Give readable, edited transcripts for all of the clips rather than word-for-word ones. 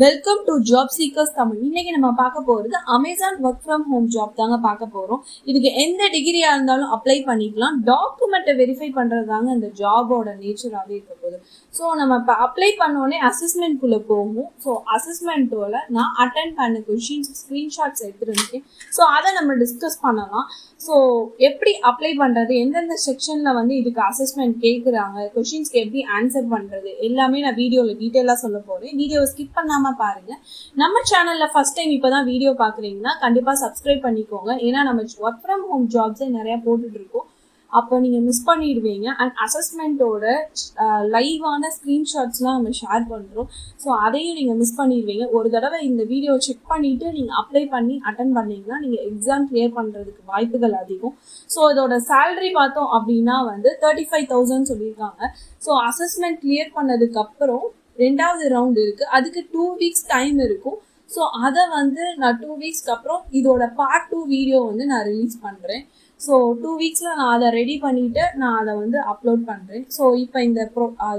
Welcome to job seekers Tamil. இன்னைக்கு நம்ம பார்க்க போறது Amazon work from home job தாங்க பார்க்க போறோம். இதுக்கு எந்த டிகிரியா இருந்தாலும் அப்ளை பண்ணிக்கலாம். டாக்குமெண்ட்டை வெரிஃபை பண்றது தாங்க இந்த ஜாபோட நேச்சராகவே இருக்க போகுது. ஸோ நம்ம இப்போ அப்ளை பண்ணோடனே அசஸ்மெண்ட்குள்ளே போகும். ஸோ அசஸ்மெண்ட்டோட நான் அட்டென்ட் பண்ண கொஷின்ஸ் ஸ்க்ரீன்ஷாட்ஸ் எடுத்துருக்கேன். ஸோ அதை நம்ம டிஸ்கஸ் பண்ணலாம். ஸோ எப்படி அப்ளை பண்ணுறது, எந்தெந்த செக்ஷனில் வந்து இதுக்கு அசஸ்மெண்ட் கேட்குறாங்க, கொஷின்ஸ்க்கு எப்படி ஆன்சர் பண்ணுறது எல்லாமே நான் வீடியோவில் டீட்டெயிலாக சொல்ல போகிறேன். வீடியோவை ஸ்கிப் பண்ணாமல் பாருங்கள். நம்ம சேனலில் ஃபஸ்ட் டைம் இப்போ தான் வீடியோ பார்க்குறீங்கன்னா கண்டிப்பாக சப்ஸ்கிரைப் பண்ணிக்கோங்க. ஏன்னா நம்ம ஒர்க் ஃப்ரம் ஹோம் ஜாப்ஸே நிறையா போட்டுட்ருக்கோம். அப்போ நீங்கள் மிஸ் பண்ணிடுவீங்க. அண்ட் அசஸ்மெண்ட்டோட லைவான ஸ்க்ரீன்ஷாட்ஸ்லாம் நம்ம ஷேர் பண்ணுறோம். ஸோ அதையும் நீங்கள் மிஸ் பண்ணிடுவீங்க. ஒரு தடவை இந்த வீடியோ செக் பண்ணிவிட்டு நீங்கள் அப்ளை பண்ணி அட்டன் பண்ணிங்கன்னா நீங்கள் எக்ஸாம் கிளியர் பண்ணுறதுக்கு வாய்ப்புகள் அதிகம். ஸோ இதோட சேலரி பார்த்தோம் அப்படின்னா வந்து 35,000 சொல்லியிருக்காங்க. ஸோ அசஸ்மெண்ட் கிளியர் பண்ணதுக்கப்புறம் 2வது ரவுண்ட் இருக்குது. அதுக்கு 2 வீக்ஸ் டைம் இருக்கும். ஸோ அதை வந்து நான் 2 வீக்ஸ்க்கு அப்புறம் இதோட பார்ட் 2 வீடியோ வந்து நான் ரிலீஸ் பண்ணுறேன். ஸோ 2 வீக்ஸில் நான் அதை ரெடி பண்ணிவிட்டு நான் அதை வந்து அப்லோட் பண்ணுறேன். ஸோ இப்போ இந்த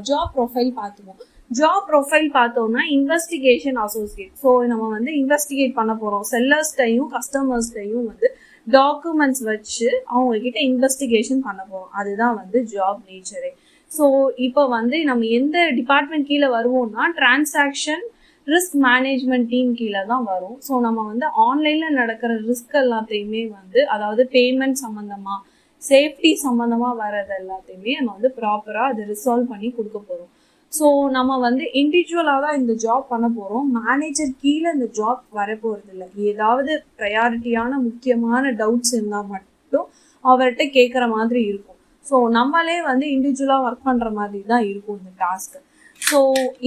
ஜாப் ப்ரொஃபைல் பார்த்துவோம். ஜாப் ப்ரொஃபைல் பார்த்தோம்னா இன்வெஸ்டிகேஷன் அசோசியேட். ஸோ நம்ம வந்து இன்வெஸ்டிகேட் பண்ண போகிறோம். செல்லர்ஸ்டையும் கஸ்டமர்ஸ்டையும் வந்து டாக்குமெண்ட்ஸ் வச்சு அவங்கக்கிட்ட இன்வெஸ்டிகேஷன் பண்ண போகிறோம். அதுதான் வந்து ஜாப் நேச்சரே. ஸோ இப்போ வந்து நம்ம எந்த டிபார்ட்மெண்ட் கீழே வருவோம்னா டிரான்சாக்ஷன் ரிஸ்க் மேனேஜ்மெண்ட் டீம் கீழே தான் வரும். ஸோ நம்ம வந்து ஆன்லைனில் நடக்கிற ரிஸ்க் எல்லாத்தையுமே வந்து, அதாவது பேமெண்ட் சம்மந்தமாக, சேஃப்டி சம்மந்தமாக வர்றது எல்லாத்தையுமே நம்ம வந்து ப்ராப்பராக அதை ரிசால்வ் பண்ணி கொடுக்க போகிறோம். ஸோ நம்ம வந்து இண்டிவிஜுவலாக தான் இந்த ஜாப் பண்ண போகிறோம். மேனேஜர் கீழே இந்த ஜாப் வரப்போகிறது இல்லை. ஏதாவது ப்ரையாரிட்டியான முக்கியமான டவுட்ஸ் இருந்தால் மட்டும் அவர்கிட்ட கேட்குற மாதிரி இருக்கும். ஸோ நம்மளே வந்து இண்டிவிஜுவலாக ஒர்க் பண்ணுற மாதிரி தான் இருக்கும் இந்த டாஸ்க்கு. ஸோ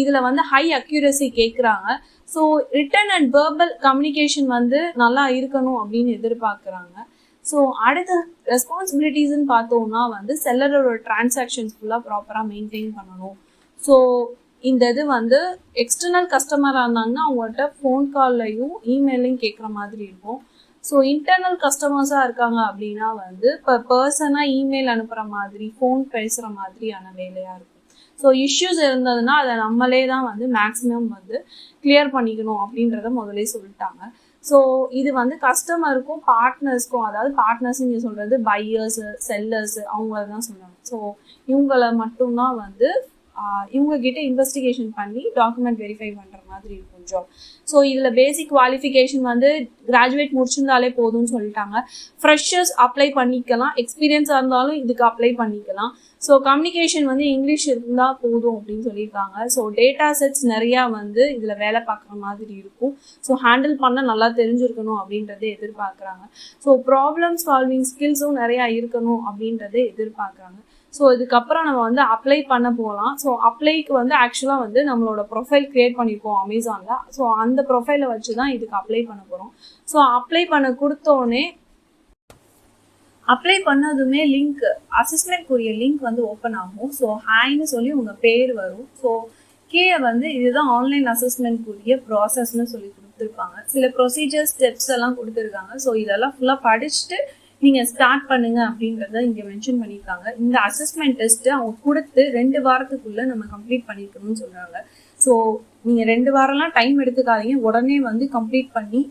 இதில் வந்து ஹை அக்யூரசி கேட்குறாங்க. So return and verbal communication வந்து நல்லா இருக்கணும் அப்படின்னு எதிர்பார்க்குறாங்க. ஸோ அடுத்த ரெஸ்பான்சிபிலிட்டிஸ்ன்னு பார்த்தோம்னா வந்து செல்லரோட டிரான்சாக்ஷன்ஸ் ஃபுல்லாக ப்ராப்பராக மெயின்டைன் பண்ணணும். ஸோ இந்த இது வந்து எக்ஸ்டர்னல் கஸ்டமராக இருந்தாங்கன்னா அவங்கள்ட்ட ஃபோன் கால்லையும் இமெயிலையும் கேட்குற மாதிரி இருக்கும். ஸோ இன்டர்னல் கஸ்டமர்ஸாக இருக்காங்க அப்படின்னா வந்து இப்போ பர்சனாக இமெயில் அனுப்புகிற மாதிரி, ஃபோன் பேசுகிற மாதிரியான வேலையாக இருக்கும். ஸோ இஷ்யூஸ் இருந்ததுன்னா அதை நம்மளே தான் வந்து மேக்ஸிமம் வந்து கிளியர் பண்ணிக்கணும் அப்படின்றத முதலே சொல்லிட்டாங்க. ஸோ இது வந்து கஸ்டமருக்கும் பார்ட்னர்ஸ்க்கும், அதாவது பார்ட்னர்ஸ் இங்கே சொல்கிறது பையர்ஸு செல்லர்ஸு அவங்கள தான் சொல்கிறாங்க. ஸோ இவங்களை மட்டும்தான் வந்து இவங்ககிட்ட இன்வெஸ்டிகேஷன் பண்ணி டாக்குமெண்ட் வெரிஃபை பண்ணுற மாதிரி இருக்கும் ஜாப். ஸோ இதில் பேசிக் குவாலிஃபிகேஷன் வந்து கிராஜுவேட் முடிச்சிருந்தாலே போதும்னு சொல்லிட்டாங்க. ஃப்ரெஷர்ஸ் அப்ளை பண்ணிக்கலாம், எக்ஸ்பீரியன்ஸாக இருந்தாலும் இதுக்கு அப்ளை பண்ணிக்கலாம். ஸோ கம்யூனிகேஷன் வந்து இங்கிலீஷ் இருந்தால் போதும் அப்படின்னு சொல்லியிருக்காங்க. ஸோ டேட்டா செட்ஸ் நிறையா வந்து இதில் வேலை பார்க்குற மாதிரி இருக்கும். ஸோ ஹேண்டில் பண்ண நல்லா தெரிஞ்சிருக்கணும் அப்படின்றதே எதிர்பார்க்குறாங்க. ஸோ ப்ராப்ளம் சால்விங் ஸ்கில்ஸும் நிறையா இருக்கணும் அப்படின்றதே எதிர்பார்க்குறாங்க. ஸோ இதுக்கப்புறம் நம்ம வந்து அப்ளை பண்ண போகலாம். ஸோ அப்ளைக்கு வந்து ஆக்சுவலாக வந்து நம்மளோட ப்ரொஃபைல் க்ரியேட் பண்ணியிருக்கோம் அமேசானில். ஸோ அந்த ப்ரொஃபைலை வச்சு தான் இதுக்கு அப்ளை பண்ண போகிறோம். ஸோ அப்ளை பண்ண கொடுத்தோடனே அப்ளை பண்ணதுமே லிங்க், அசஸ்மெண்ட்க்குரிய லிங்க் வந்து ஓப்பன் ஆகும். ஸோ ஹாய்னு சொல்லி உங்கள் பேர் வரும். ஸோ கீழே வந்து இதுதான் ஆன்லைன் அசஸ்மெண்ட்க்குரிய ப்ராசஸ்ன்னு சொல்லி கொடுத்துருப்பாங்க. சில ப்ரொசீஜர் ஸ்டெப்ஸ் எல்லாம் கொடுத்துருக்காங்க. ஸோ இதெல்லாம் ஃபுல்லாக படிச்சுட்டு நீங்கள் ஸ்டார்ட் பண்ணுங்க அப்படின்றத இங்கே மென்ஷன் பண்ணியிருக்காங்க. இந்த அசஸ்மெண்ட் டெஸ்ட்டு அவங்க கொடுத்து 2 வாரத்துக்குள்ளே நம்ம கம்ப்ளீட் பண்ணிக்கணும்னு சொல்கிறாங்க. ஸோ நீங்கள் 2 வாரம்லாம் டைம் எடுத்துக்காதீங்க, உடனே வந்து கம்ப்ளீட் பண்ணி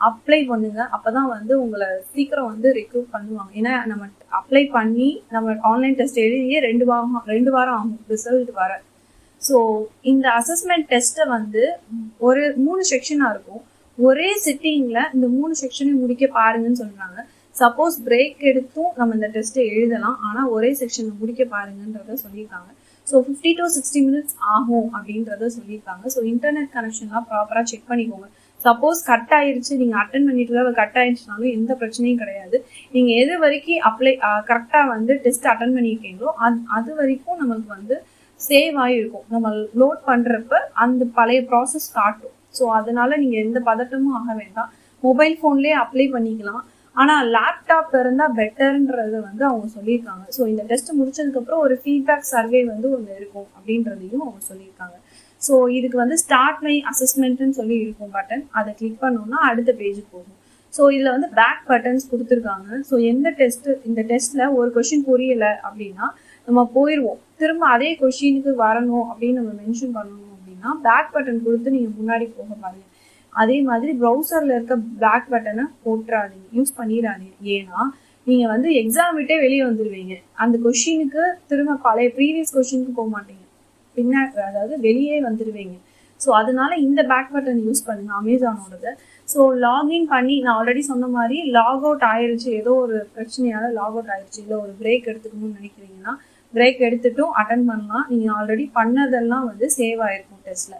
அப்ளை பண்ணுங்க. அப்போ தான் வந்து உங்களை சீக்கிரம் வந்து ரெக்ரூட் பண்ணுவாங்க. ஏன்னா நம்ம அப்ளை பண்ணி நம்ம ஆன்லைன் டெஸ்ட் எழுதியே 2 வாரம் ஆகும் ரிசல்ட் வர. ஸோ இந்த அசஸ்மெண்ட் டெஸ்ட்டை வந்து ஒரு 3 செக்ஷனாக இருக்கும். ஒரே சிட்டிங்கில் இந்த 3 செக்ஷனையும் முடிக்க பாருங்கன்னு சொல்கிறாங்க. சப்போஸ் பிரேக் எடுத்தும் நம்ம இந்த டெஸ்ட்டை எழுதலாம், ஆனால் ஒரே செக்ஷனை முடிக்க பாருங்கன்றத சொல்லியிருக்காங்க. ஸோ 50 to 60 minutes ஆகும் அப்படின்றத சொல்லியிருக்காங்க. ஸோ இன்டர்நெட் கனெக்ஷன்லாம் ப்ராப்பராக செக் பண்ணிக்கோங்க. சப்போஸ் கட் ஆயிடுச்சு, நீங்கள் அட்டன் பண்ணிட்டு கட் ஆயிடுச்சுனாலும் எந்த பிரச்சனையும் கிடையாது. நீங்கள் எது வரைக்கும் கரெக்டாக வந்து டெஸ்ட் அட்டன் பண்ணியிருக்கீங்களோ அது வரைக்கும் நம்மளுக்கு வந்து சேவ் ஆகிருக்கும். நம்ம லோட் பண்ணுறப்ப அந்த பழைய ப்ராசஸ் காட்டும். ஸோ அதனால நீங்கள் எந்த பதட்டமும் ஆக வேண்டாம். மொபைல் ஃபோன்லேயே அப்ளை பண்ணிக்கலாம். ஆனால் லேப்டாப் இருந்தால் பெட்டர்ன்றதை வந்து அவங்க சொல்லியிருக்காங்க. ஸோ இந்த டெஸ்ட் முடிச்சதுக்கப்புறம் ஒரு ஃபீட்பேக் சர்வே வந்து ஒன்று இருக்கும் அப்படின்றதையும் அவங்க சொல்லியிருக்காங்க. ஸோ இதுக்கு வந்து ஸ்டார்ட் மை அசஸ்மெண்ட்னு சொல்லி இருக்கும் பட்டன், அதை கிளிக் பண்ணோம்னா அடுத்த பேஜுக்கு போகும். ஸோ இதில் வந்து பேக் பட்டன்ஸ் கொடுத்துருக்காங்க. ஸோ இந்த டெஸ்ட்டில் ஒரு கொஷின் புரியலை அப்படின்னா நம்ம போயிடுவோம். திரும்ப அதே கொஷினுக்கு வரணும் அப்படின்னு நம்ம மென்ஷன் பண்ணணும் அப்படின்னா அப்படின்னா பேக் பட்டன் கொடுத்து நீங்கள் முன்னாடி போக பாருங்க. அதே மாதிரி ப்ரௌசரில் இருக்க பேக் பட்டனை போட்டுறாதீங்க, யூஸ் பண்ணிடாதீங்க. ஏன்னா நீங்கள் வந்து எக்ஸாம் விட்டே வெளியே வந்துடுவீங்க. அந்த கொஷினுக்கு திரும்ப பழைய ப்ரீவியஸ் கொஷினுக்கு போக மாட்டீங்க, அதாவது வெளியே வந்துடுவீங்க. ஸோ அதனால இந்த பேக் பட்டன் யூஸ் பண்ணுங்க அமேசானோடது. ஸோ லாகின் பண்ணி நான் ஆல்ரெடி சொன்ன மாதிரி லாக் அவுட் ஆயிடுச்சு, ஏதோ ஒரு பிரச்சனையால லாக் அவுட் ஆயிடுச்சு, இல்லை ஒரு பிரேக் எடுத்துக்கணும்னு நினைக்கிறீங்கன்னா பிரேக் எடுத்துட்டும் அட்டன் பண்ணலாம். நீங்கள் ஆல்ரெடி பண்ணதெல்லாம் வந்து சேவ் ஆயிருக்கும் டெஸ்ட்ல.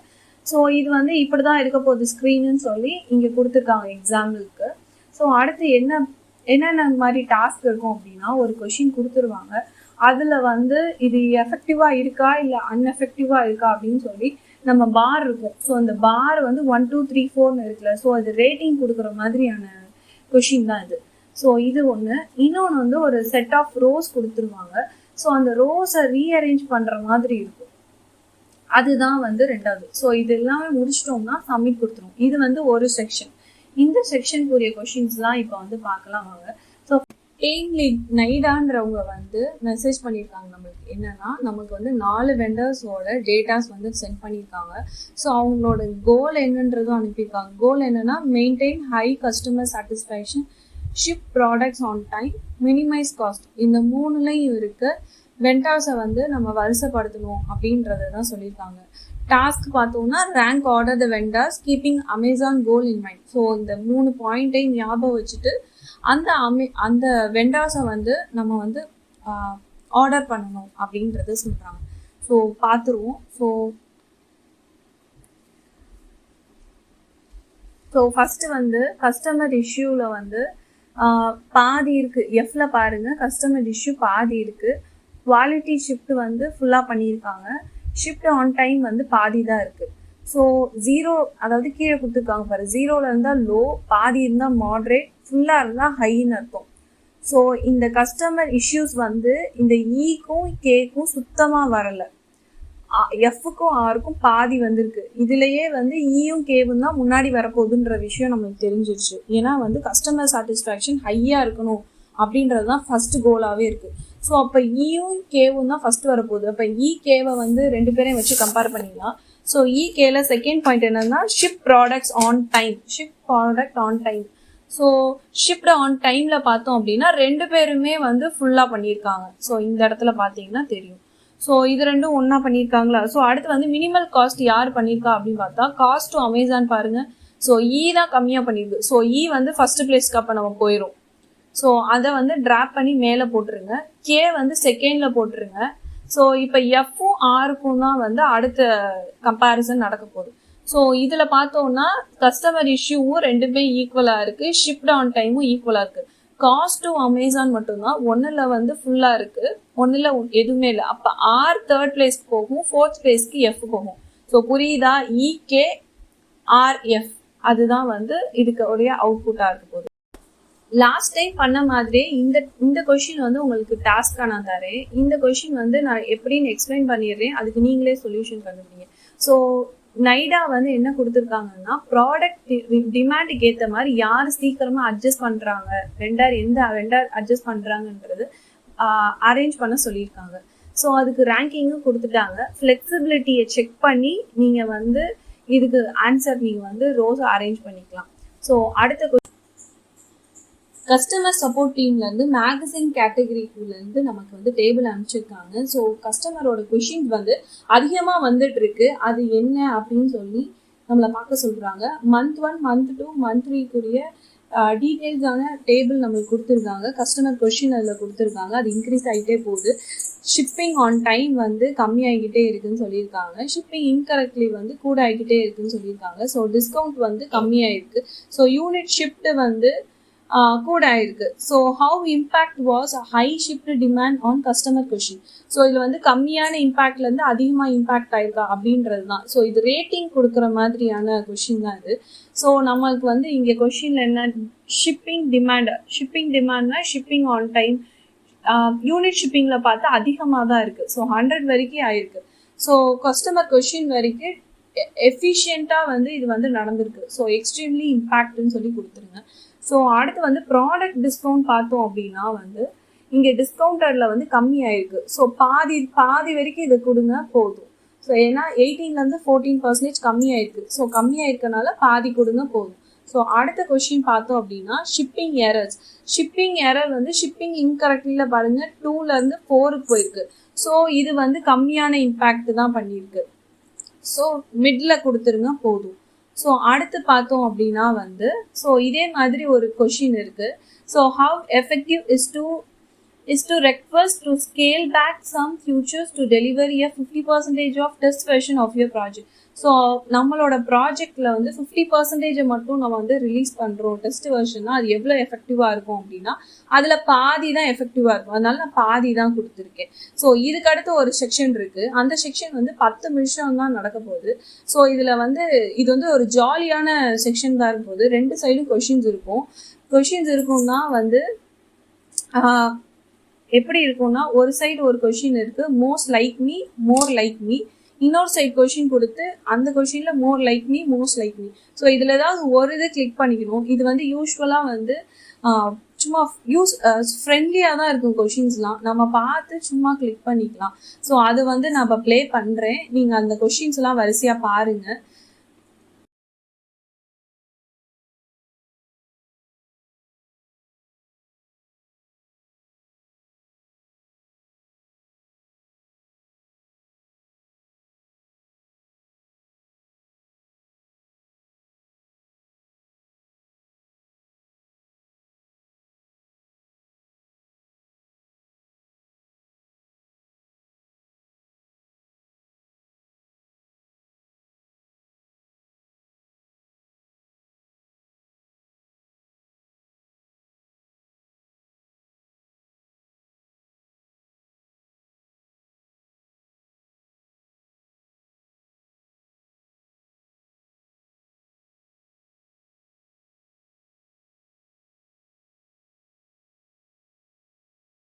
ஸோ இது வந்து இப்படி தான் இருக்க போகுது ஸ்க்ரீனுன்னு சொல்லி இங்கே கொடுத்துருக்காங்க எக்ஸாம்பிளுக்கு. ஸோ அடுத்து என்னென்ன மாதிரி டாஸ்க் இருக்கும் அப்படின்னா, ஒரு கொஷின் கொடுத்துருவாங்க, அதில் வந்து இது எஃபெக்டிவாக இருக்கா இல்லை அன்எஃபெக்டிவாக இருக்கா அப்படின்னு சொல்லி நம்ம பார் இருக்கும். ஸோ அந்த பார் வந்து 1 2 3 4 இருக்குல்ல, ஸோ அது ரேட்டிங் கொடுக்குற மாதிரியான கொஷின் தான் இது. ஸோ இது ஒன்று. இன்னொன்று வந்து ஒரு செட் ஆஃப் ரோஸ் கொடுத்துருவாங்க. ஸோ அந்த ரோஸை ரீஅரேஞ்ச் பண்ணுற மாதிரி இருக்கும், அதுதான் வந்து ரெண்டாவது. ஸோ இது எல்லாமே முடிச்சிட்டோம்னா சப்மிட் கொடுத்துரும். இது வந்து ஒரு செக்ஷன். இந்த செக்ஷனுக்குரிய கொஷின்ஸ்லாம் இப்போ வந்து பார்க்கலாம் வாங்க. ஸோ டீம் லீட் நைடான்றவங்க வந்து மெசேஜ் பண்ணியிருக்காங்க நம்மளுக்கு. என்னன்னா நமக்கு வந்து 4 வெண்டர்ஸோட டேட்டாஸ் வந்து சென்ட் பண்ணியிருக்காங்க. ஸோ அவங்களோட கோல் என்னன்றதும் அனுப்பியிருக்காங்க. கோல் என்னன்னா maintain high customer satisfaction, ship products on time, minimize cost. இந்த 3லையும் இருக்கு. வெண்டர்ஸை வந்து நம்ம வரிசைப்படுத்தணும் அப்படின்றத தான் சொல்லியிருக்காங்க. டாஸ்க் பார்த்தோம்னா rank order the vendors keeping Amazon goal in mind. So இந்த 3 பாயிண்ட்டையும் ஞாபகம் வச்சுட்டு அந்த வெண்டர்ஸை வந்து நம்ம வந்து ஆர்டர் பண்ணணும் அப்படின்றத சொல்கிறாங்க. ஸோ பார்த்துருவோம். ஸோ ஃபஸ்ட்டு வந்து கஸ்டமர் இஷ்யூவில் வந்து பாதி இருக்குது. எஃப்ல பாருங்கள், கஸ்டமர் இஷ்யூ பாதி இருக்குது. குவாலிட்டி ஷிஃப்ட் வந்து ஃபுல்லாக பண்ணியிருக்காங்க. ஷிஃப்ட் ஆன் டைம் வந்து பாதி தான் இருக்குது. ஸோ 0, அதாவது கீழே கொடுத்துருக்காங்க பாரு, 0ல் இருந்தால் லோ, பாதி இருந்தால் மாட்ரேட், ஃபுல்லாக இருந்தால் ஹைன்னு அர்த்தம். ஸோ இந்த கஸ்டமர் இஷ்யூஸ் வந்து இந்த ஈக்கும் கேக்கும் சுத்தமாக வரலை. எஃப்க்கும் ஆருக்கும் பாதி வந்திருக்கு. இதுலேயே வந்து ஈயும் கேவும் தான் முன்னாடி வரப்போகுதுன்ற விஷயம் நம்மளுக்கு தெரிஞ்சிருச்சு. ஏன்னா வந்து கஸ்டமர் சாட்டிஸ்ஃபேக்ஷன் ஹையாக இருக்கணும் அப்படின்றது தான் ஃபர்ஸ்ட் கோலாகவே இருக்குது. ஸோ அப்போ ஈயும் கேவும் தான் ஃபர்ஸ்ட் வரப்போகுது. அப்போ கேவை வந்து 2 பேரையும் வச்சு கம்பேர் பண்ணிக்கலாம். ஸோ கேல செகண்ட் பாயிண்ட் என்னன்னா ship products on time. Ship product on time. So shipped on டைம்ல பார்த்தோம் அப்படின்னா 2 பேருமே வந்து ஃபுல்லாக பண்ணியிருக்காங்க. ஸோ இந்த இடத்துல பார்த்தீங்கன்னா தெரியும். ஸோ இது ரெண்டும் ஒன்றா பண்ணியிருக்காங்களா. ஸோ அடுத்து வந்து மினிமல் காஸ்ட் யார் பண்ணியிருக்கா அப்படின்னு பார்த்தா காஸ்ட் டு அமேசான் பாருங்க. ஸோ தான் கம்மியாக பண்ணியிருக்கு. ஸோ வந்து ஃபர்ஸ்ட் பிளேஸ்க்கு அப்போ நம்ம போயிடும். ஸோ அதை வந்து ட்ராப் பண்ணி மேலே போட்டுருங்க. கே வந்து செகண்டில் போட்டுருங்க. ஸோ இப்போ எஃப்பும் ஆருக்கும் தான் வந்து அடுத்த கம்பேரிசன் நடக்க போகுது. ஸோ இதில் பார்த்தோம்னா கஸ்டமர் இஷ்யூவும் 2மே ஈக்குவலாக இருக்குது, ஷிப்ட் ஆன் டைமும் ஈக்குவலாக இருக்குது. காஸ்ட் டு அமேசான் மட்டும்தான் 1ல் வந்து ஃபுல்லாக இருக்குது, 1ல் எதுவுமே இல்லை. அப்போ ஆர் 3rd பிளேஸ்க்கு போகும், 4th பிளேஸ்க்கு எஃப் போகும். ஸோ புரியுதா? கே ஆர் எஃப் அதுதான் வந்து இதுக்கு உடைய அவுட்புட்டாக இருக்க போகுது. லாஸ்ட் டைம் பண்ண மாதிரியே இந்த கொஷின் வந்து உங்களுக்கு டாஸ்க்காக நான் தரேன். இந்த கொஷின் வந்து நான் எப்படின்னு எக்ஸ்பிளைன் பண்ணிடுறேன், அதுக்கு நீங்களே சொல்யூஷன் கண்டுபிடிங்க. ஸோ நைடா வந்து என்ன கொடுத்துருக்காங்கன்னா ப்ராடக்ட் டிமாண்டுக்கு ஏற்ற மாதிரி யார் சீக்கிரமாக அட்ஜஸ்ட் பண்ணுறாங்க, எந்த வெண்டர் அட்ஜஸ்ட் பண்ணுறாங்கன்றது அரேஞ்ச் பண்ண சொல்லியிருக்காங்க. ஸோ அதுக்கு ரேங்கிங்கும் கொடுத்துட்டாங்க. ஃப்ளெக்சிபிலிட்டியை செக் பண்ணி நீங்கள் வந்து இதுக்கு ஆன்சர் நீங்கள் வந்து ரோஸ் அரேஞ்ச் பண்ணிக்கலாம். ஸோ அடுத்த கஸ்டமர் சப்போர்ட் டீம்லேருந்து மேகசின் கேட்டகரிக்குலேருந்து நமக்கு வந்து டேபிள் அனுப்பிச்சிருக்காங்க. ஸோ கஸ்டமரோட கொஷின்ஸ் வந்து அதிகமாக வந்துட்டு இருக்கு, அது என்ன அப்படின்னு சொல்லி நம்மளை பார்க்க சொல்கிறாங்க. மந்த் 1 மந்த் 2 மந்த் 3க்குரிய டீட்டெயில்ஸான டேபிள் நம்மளுக்கு கொடுத்துருக்காங்க. கஸ்டமர் கொஷின் அதில் கொடுத்துருக்காங்க, அது இன்க்ரீஸ் ஆகிட்டே போகுது. ஷிப்பிங் ஆன் டைம் வந்து கம்மியாகிக்கிட்டே இருக்குன்னு சொல்லியிருக்காங்க. ஷிப்பிங் இன்கரெக்ட்லி வந்து கூட ஆகிக்கிட்டே இருக்குன்னு சொல்லியிருக்காங்க. ஸோ டிஸ்கவுண்ட் வந்து கம்மியாயிருக்கு. ஸோ யூனிட் ஷிஃப்ட் வந்து கூட ஆயிருக்கு. So how impact was high shift demand on customer question. So இதில் வந்து கம்மியான இம்பேக்ட்லேருந்து அதிகமாக இம்பேக்ட் ஆயிருக்கா அப்படின்றது தான். ஸோ இது ரேட்டிங் கொடுக்குற மாதிரியான கொஷின் தான் இது. ஸோ நம்மளுக்கு வந்து இங்கே கொஷினில் என்ன, ஷிப்பிங் டிமாண்ட்னா ஷிப்பிங் ஆன் டைம், யூனிட் ஷிப்பிங்கில் பார்த்தா அதிகமாக தான் இருக்குது. ஸோ 100 வரைக்கும் ஆயிருக்கு. ஸோ கஸ்டமர் கொஷின் வரைக்கும் எஃபிஷியண்ட்டாக வந்து இது வந்து நடந்திருக்கு. ஸோ எக்ஸ்ட்ரீம்லி இம்பேக்ட்னு சொல்லி கொடுத்துருங்க. ஸோ அடுத்து வந்து ப்ராடக்ட் டிஸ்கவுண்ட் பார்த்தோம் அப்படின்னா வந்து இங்கே டிஸ்கவுண்டரில் வந்து கம்மி ஆயிருக்கு. ஸோ பாதி வரைக்கும் இதை கொடுங்க போதும். ஸோ ஏன்னா 18லேருந்து 14% கம்மியாயிருக்கு. ஸோ கம்மியாயிருக்கனால பாதி கொடுங்க போதும். ஸோ அடுத்த கொஸ்டின் பார்த்தோம் அப்படின்னா ஷிப்பிங் எரர்ஸ். ஷிப்பிங் எரர் வந்து ஷிப்பிங் இன்கரெக்ட்ல பாருங்க 2லேருந்து 4க்கு போயிருக்கு. ஸோ இது வந்து கம்மியான இம்பேக்ட் தான் பண்ணியிருக்கு. ஸோ மிட்ல கொடுத்துருங்க போதும். ஸோ அடுத்து பார்த்தோம் அப்படின்னா வந்து ஸோ இதே மாதிரி ஒரு கொஷின் இருக்கு. So how effective is to request to scale back some futures to deliver a 50% of test version of your project. So நம்மளோட ப்ராஜெக்டில் வந்து 50% மட்டும் நம்ம வந்து ரிலீஸ் பண்ணுறோம் டெஸ்ட் வெர்ஷன்னா அது எவ்வளோ எஃபெக்டிவாக இருக்கும் அப்படின்னா அதில் பாதி தான் எஃபெக்டிவாக இருக்கும். அதனால நான் பாதி தான் கொடுத்துருக்கேன். ஸோ இதுக்கு அடுத்து ஒரு செக்ஷன் இருக்குது. அந்த செக்ஷன் வந்து 10 நிமிஷம் தான் நடக்க போகுது. ஸோ இதில் வந்து இது வந்து ஒரு ஜாலியான செக்ஷன் தான் இருக்கும் போது 2 சைடும் கொஷின்ஸ் இருக்கும். கொஷின்ஸ் இருக்கும்னா வந்து எப்படி இருக்கும்னா ஒரு சைடு ஒரு கொஷின் இருக்கு, most like me, more like me. இன்னொரு சைடு கொஷின் கொடுத்து அந்த கொஷின்ல more like me, most like me. So இதுல ஏதாவது ஒரு இது கிளிக் பண்ணிக்கணும். இது வந்து யூஸ்வலா வந்து சும்மா ஃப்ரெண்ட்லியாக தான் இருக்கும் கொஷின்ஸ்லாம். நம்ம பார்த்து சும்மா கிளிக் பண்ணிக்கலாம். ஸோ அது வந்து நான் இப்போ ப்ளே பண்ணுறேன். நீங்கள் அந்த கொஷின்ஸ்லாம் வரிசையாக பாருங்கள்.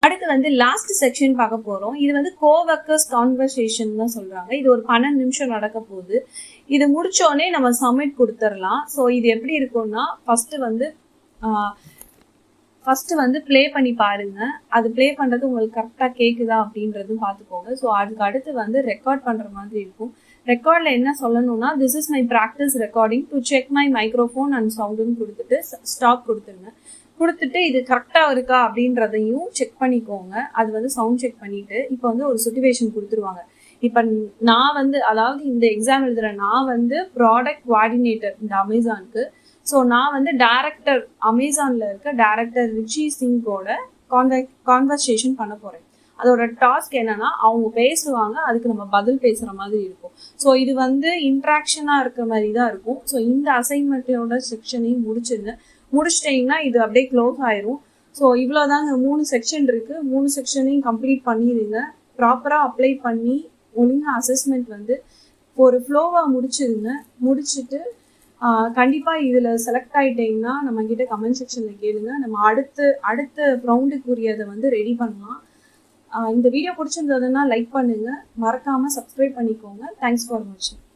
அடுத்து வந்து லாஸ்ட் செக்ஷன் பார்க்க போறோம். இது வந்து கோவர்க்கர்ஸ் கான்வர்சேஷன் தான் சொல்றாங்க. இது ஒரு 12 நிமிஷம் நடக்க போகுது. இது முடிச்சோடனே நம்ம சப்மிட் கொடுத்துடலாம். ஸோ இது எப்படி இருக்கும்னா ஃபர்ஸ்ட் வந்து ப்ளே பண்ணி பாருங்க. அது ப்ளே பண்றது உங்களுக்கு கரெக்டாக கேட்குதா அப்படின்றதும் பார்த்துக்கோங்க. ஸோ அதுக்கு அடுத்து வந்து ரெக்கார்ட் பண்ற மாதிரி இருக்கும். ரெக்கார்ட்ல என்ன சொல்லணும்னா this is my practice recording to check my microphone and சவுண்டுன்னு கொடுத்துட்டு ஸ்டாப் கொடுத்துருங்க. கொடுத்துட்டு இது கரெக்டாக இருக்கா அப்படின்றதையும் செக் பண்ணிக்கோங்க. அது வந்து சவுண்ட் செக் பண்ணிட்டு இப்போ வந்து ஒரு சிச்சுவேஷன் கொடுத்துருவாங்க. இப்போ நான் வந்து அதாவது இந்த எக்ஸாம் எழுதுற நான் வந்து ப்ராடக்ட் கோஆர்டினேட்டர் இந்த அமேசானுக்கு. ஸோ நான் வந்து டேரக்டர் அமேசானில் இருக்க டேரக்டர் ரிச்சி சிங்கோட கான்வர்சேஷன் பண்ண போகிறேன். அதோட டாஸ்க் என்னன்னா அவங்க பேசுவாங்க, அதுக்கு நம்ம பதில் பேசுகிற மாதிரி இருக்கும். ஸோ இது வந்து இன்ட்ராக்ஷனாக இருக்க மாதிரி தான் இருக்கும். ஸோ இந்த அசைன்மெண்ட்டோட செக்ஷனையும் முடிச்சிட்டிங்கன்னா இது அப்படியே க்ளோஸ் ஆயிரும். ஸோ இவ்வளோதாங்க 3 செக்ஷன் இருக்குது. 3 செக்ஷனையும் கம்ப்ளீட் பண்ணிடுங்க. ப்ராப்பராக அப்ளை பண்ணி ஒழுங்காக அசஸ்மெண்ட் வந்து ஒரு ஃப்ளோவாக முடிச்சுட்டு கண்டிப்பாக இதில் செலக்ட் ஆகிட்டீங்கன்னா நம்மக்கிட்ட கமெண்ட் செக்ஷனில் கேளுங்க. நம்ம அடுத்த ரவுண்டுக்குரியதை வந்து ரெடி பண்ணலாம். இந்த வீடியோ பிடிச்சிருந்ததுன்னா லைக் பண்ணுங்கள், மறக்காமல் சப்ஸ்கிரைப் பண்ணிக்கோங்க. தேங்க்ஸ் ஃபார் வாட்சிங்.